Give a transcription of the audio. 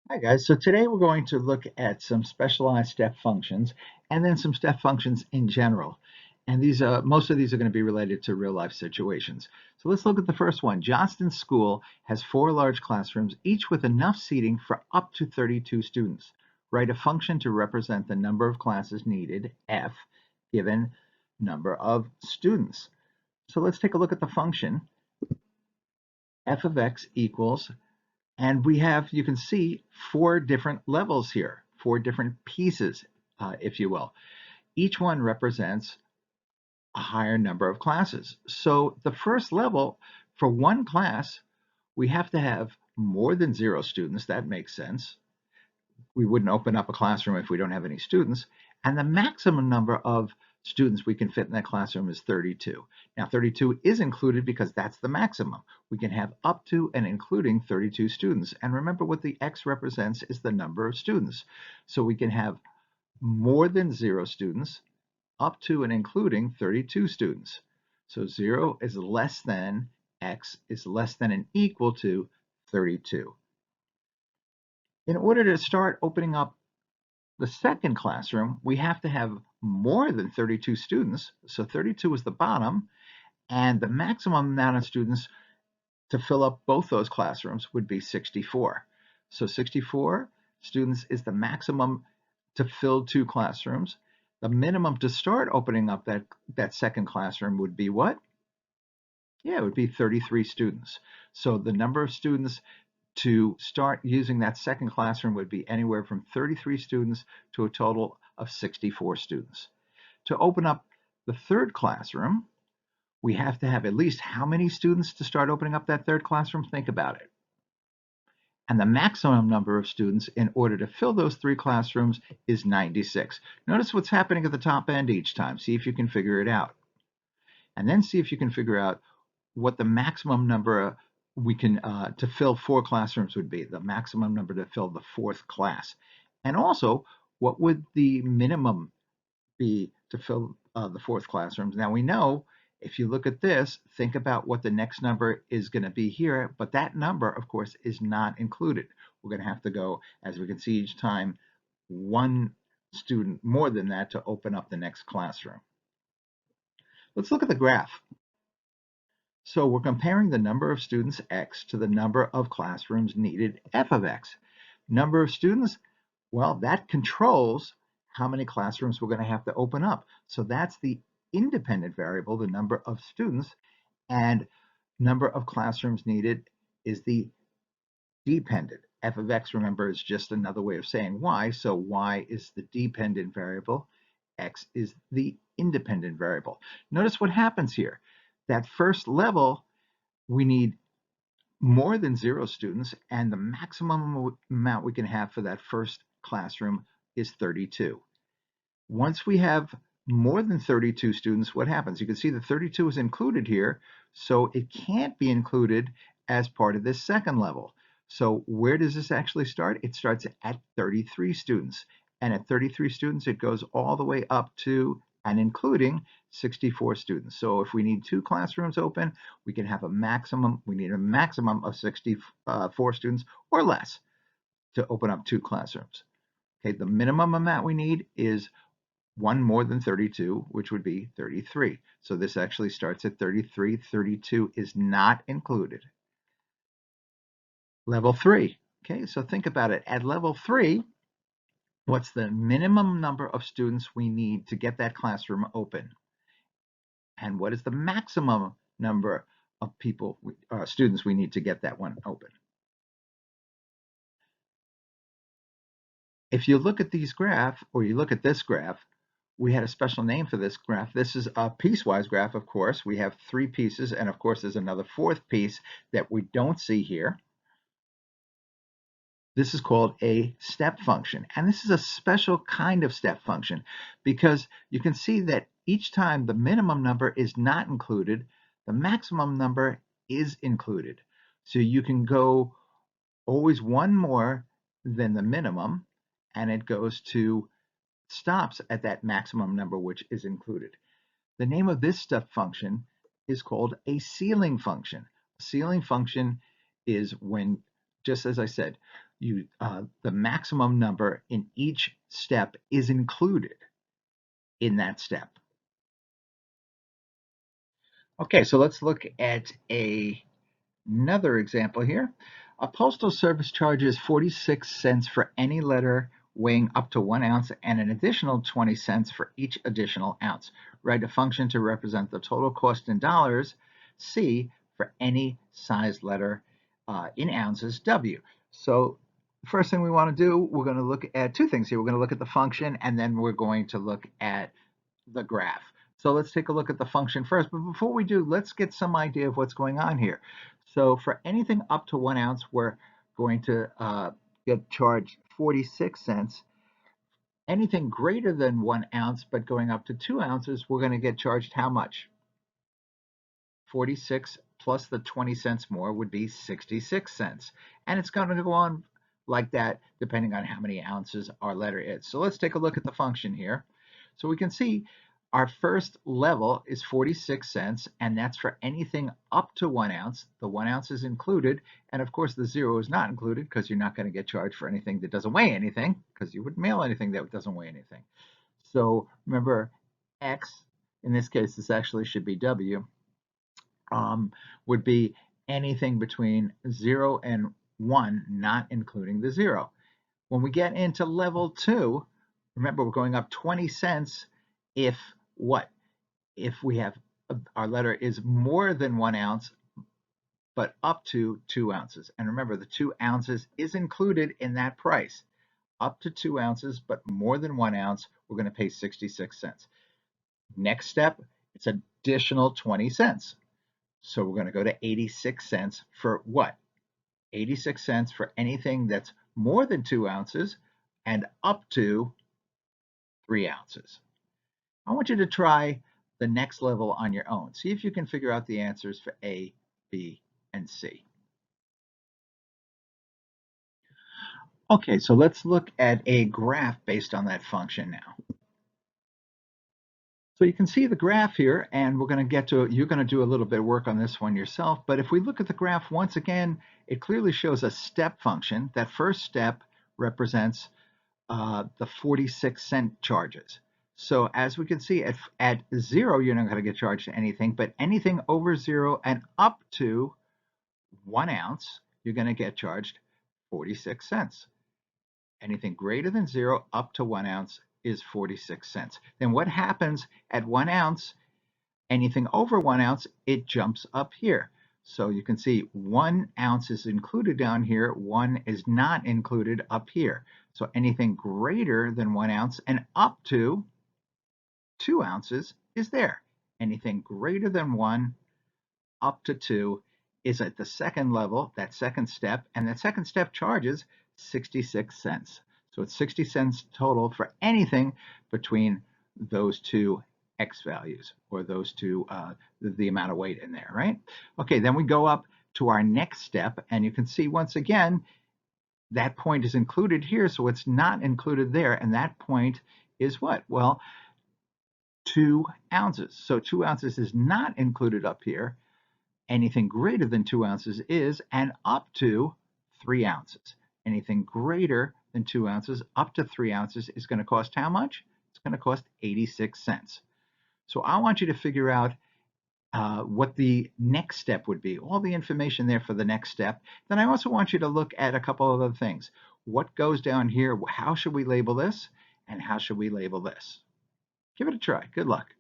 Hi guys, so today we're going to look at some specialized step functions and then some step functions in general. And most of these are going to be related to real life situations. So let's look at the first one. Johnston School has 4 large classrooms, each with enough seating for up to 32 students. Write a function to represent the number of classes needed, F, given number of students. So let's take a look at the function. F of x equals, and we have, you can see, 4 different levels here, 4 different pieces, if you will. Each one represents a higher number of classes. So the first level, for one class, we have to have more than 0 students. That makes sense. We wouldn't open up a classroom if we don't have any students. And the maximum number of students we can fit in that classroom is 32. Now, 32 is included because that's the maximum. We can have up to and including 32 students. And remember, what the X represents is the number of students. So we can have more than 0 students, up to and including 32 students. So 0 is less than, X is less than and equal to 32. In order to start opening up the second classroom, we have to have more than 32 students. So 32 is the bottom, and the maximum amount of students to fill up both those classrooms would be 64. So 64 students is the maximum to fill 2 classrooms. The minimum to start opening up that second classroom would be what? Yeah, it would be 33 students. So the number of students to start using that second classroom would be anywhere from 33 students to a total of 64 students. To open up the third classroom, we have to have at least how many students to start opening up that third classroom? Think about it. And the maximum number of students in order to fill those 3 classrooms is 96. Notice what's happening at the top end each time. See if you can figure it out. And then see if you can figure out what the maximum number we can to fill 4 classrooms would be, the maximum number to fill the 4th class. And also, what would the minimum be to fill the 4th classrooms? Now we know, if you look at this, think about what the next number is going to be here, but that number, of course, is not included. We're going to have to go, as we can see each time, 1 student more than that to open up the next classroom. Let's look at the graph. So we're comparing the number of students X to the number of classrooms needed F of X. Number of students, well, that controls how many classrooms we're going to have to open up. So that's the independent variable, the number of students, and number of classrooms needed is the dependent. F of X, remember, is just another way of saying Y. So Y is the dependent variable. X is the independent variable. Notice what happens here. That first level, we need more than 0 students, and the maximum amount we can have for that first classroom is 32. Once we have more than 32 students, what happens? You can see the 32 is included here, so it can't be included as part of this second level. So where does this actually start? It starts at 33 students. And at 33 students, it goes all the way up to and including 64 students. So if we need 2 classrooms open, we need a maximum of 64 students or less to open up 2 classrooms. Okay, the minimum amount we need is 1 more than 32, which would be 33. So this actually starts at 33. 32 is not included. Level 3. Okay, so think about it. At level 3, what's the minimum number of students we need to get that classroom open? And what is the maximum number of students we need to get that one open? If you look at these graphs, or you look at this graph, we had a special name for this graph. This is a piecewise graph, of course. We have 3 pieces, and of course, there's another 4th piece that we don't see here. This is called a step function, and this is a special kind of step function because you can see that each time the minimum number is not included, the maximum number is included. So you can go always 1 more than the minimum, and it stops at that maximum number which is included. The name of this step function is called a ceiling function. A ceiling function is when just as I said, the maximum number in each step is included in that step. Okay, so let's look at another example here. A postal service charges 46 cents for any letter weighing up to 1 ounce and an additional 20 cents for each additional ounce. Write a function to represent the total cost in dollars, C, for any size letter in ounces, W. So the first thing we want to do, we're going to look at two things here. We're going to look at the function, and then we're going to look at the graph. So let's take a look at the function first. But before we do, let's get some idea of what's going on here. So for anything up to 1 ounce, we're going to get charged 46 cents. Anything greater than 1 ounce, but going up to 2 ounces, we're going to get charged how much? 46 plus the 20 cents more would be 66 cents. And it's going to go on like that depending on how many ounces our letter is. So let's take a look at the function here. So we can see our first level is 46 cents, and that's for anything up to 1 ounce. The 1 ounce is included, and of course the 0 is not included because you're not going to get charged for anything that doesn't weigh anything, because you wouldn't mail anything that doesn't weigh anything. So remember, X, in this case this actually should be W, would be anything between 0 and 1, not including the 0. When we get into level 2, remember we're going up 20 cents if what? If we have our letter is more than 1 ounce, but up to 2 ounces. And remember, the 2 ounces is included in that price. Up to 2 ounces, but more than 1 ounce, we're going to pay 66 cents. Next step, it's additional 20 cents. So we're going to go to 86 cents for what? 86 cents for anything that's more than 2 ounces and up to 3 ounces. I want you to try the next level on your own. See if you can figure out the answers for A, B, and C. Okay, so let's look at a graph based on that function now. So you can see the graph here, and we're going to get to it. You're going to do a little bit of work on this one yourself, but if we look at the graph once again, it clearly shows a step function. That first step represents the 46-cent charges. So as we can see, at 0, you're not going to get charged anything, but anything over 0 and up to 1 ounce, you're going to get charged 46 cents. Anything greater than 0 up to 1 ounce is 46 cents. Then what happens at 1 ounce? Anything over 1 ounce, it jumps up here. So you can see 1 ounce is included down here, 1 is not included up here. So anything greater than 1 ounce and up to 2 ounces is there. Anything greater than 1 up to 2 is at the second level, that second step, and that second step charges 66 cents. So it's 60 cents total for anything between those two X values, or those two, the amount of weight in there, right? Okay, then we go up to our next step, and you can see once again, that point is included here, so it's not included there, and that point is what? Well, 2 ounces. So 2 ounces is not included up here. Anything greater than 2 ounces is, and up to 3 ounces. Anything greater than 2 ounces up to 3 ounces is going to cost how much? It's going to cost 86 cents. So I want you to figure out what the next step would be, all the information there for the next step. Then I also want you to look at a couple of other things. What goes down here? How should we label this? And how should we label this? Give it a try. Good luck.